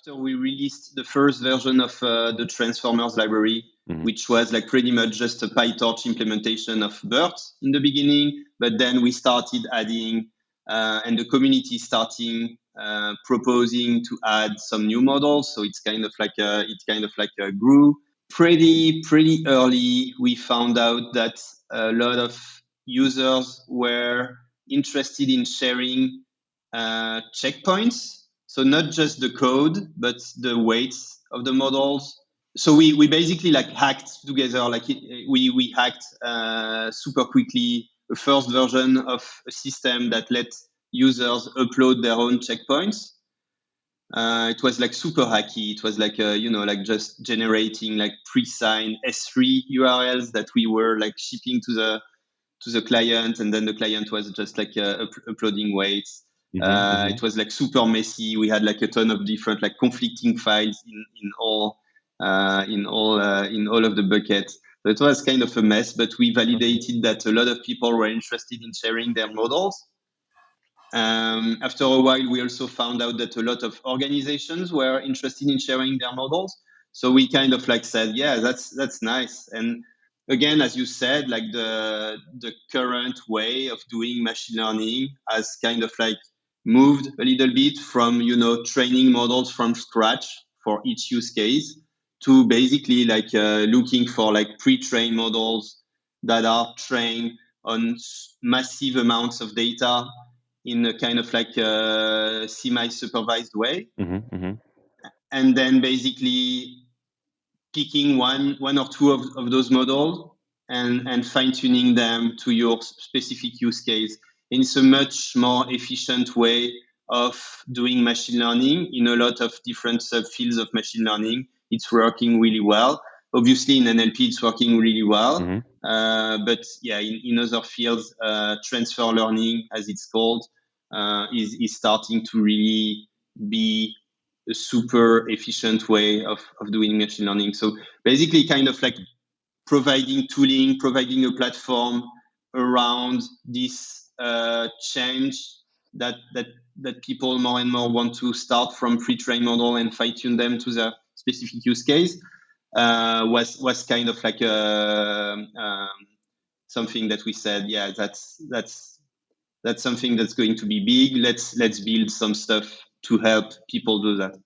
after we released the first version of the Transformers library, which was like pretty much just a PyTorch implementation of BERT in the beginning, but then we started adding, and the community starting proposing to add some new models. So it's kind of like a grew pretty early. We found out that a lot of users were interested in sharing checkpoints. So not just the code, but the weights of the models. So we basically like hacked together, like we hacked super quickly a first version of a system that let users upload their own checkpoints. It was like super hacky. It was like like just generating like pre-signed S3 URLs that we were like shipping to the client, and then the client was just like uploading weights. It was like super messy. We had like a ton of different like conflicting files in all of the buckets. So it was kind of a mess, but we validated that a lot of people were interested in sharing their models. After a while, we also found out that a lot of organizations were interested in sharing their models. So we kind of like said, yeah, that's nice. And again, as you said, like the current way of doing machine learning has kind of like moved a little bit from, training models from scratch for each use case to basically like looking for like pre-trained models that are trained on massive amounts of data in a kind of like a semi-supervised way. And then basically picking one or two of those models and fine-tuning them to your specific use case. And it's a much more efficient way of doing machine learning in a lot of different subfields of machine learning. It's working really well. Obviously, in NLP, it's working really well. But yeah, in other fields, transfer learning, as it's called, is starting to really be a super efficient way of doing machine learning. So basically kind of like providing tooling, providing a platform around this change that people more and more want to start from pre-trained model and fine-tune them to the specific use case was kind of like something that we said, yeah, that's something that's going to be big. Let's build some stuff to help people do that.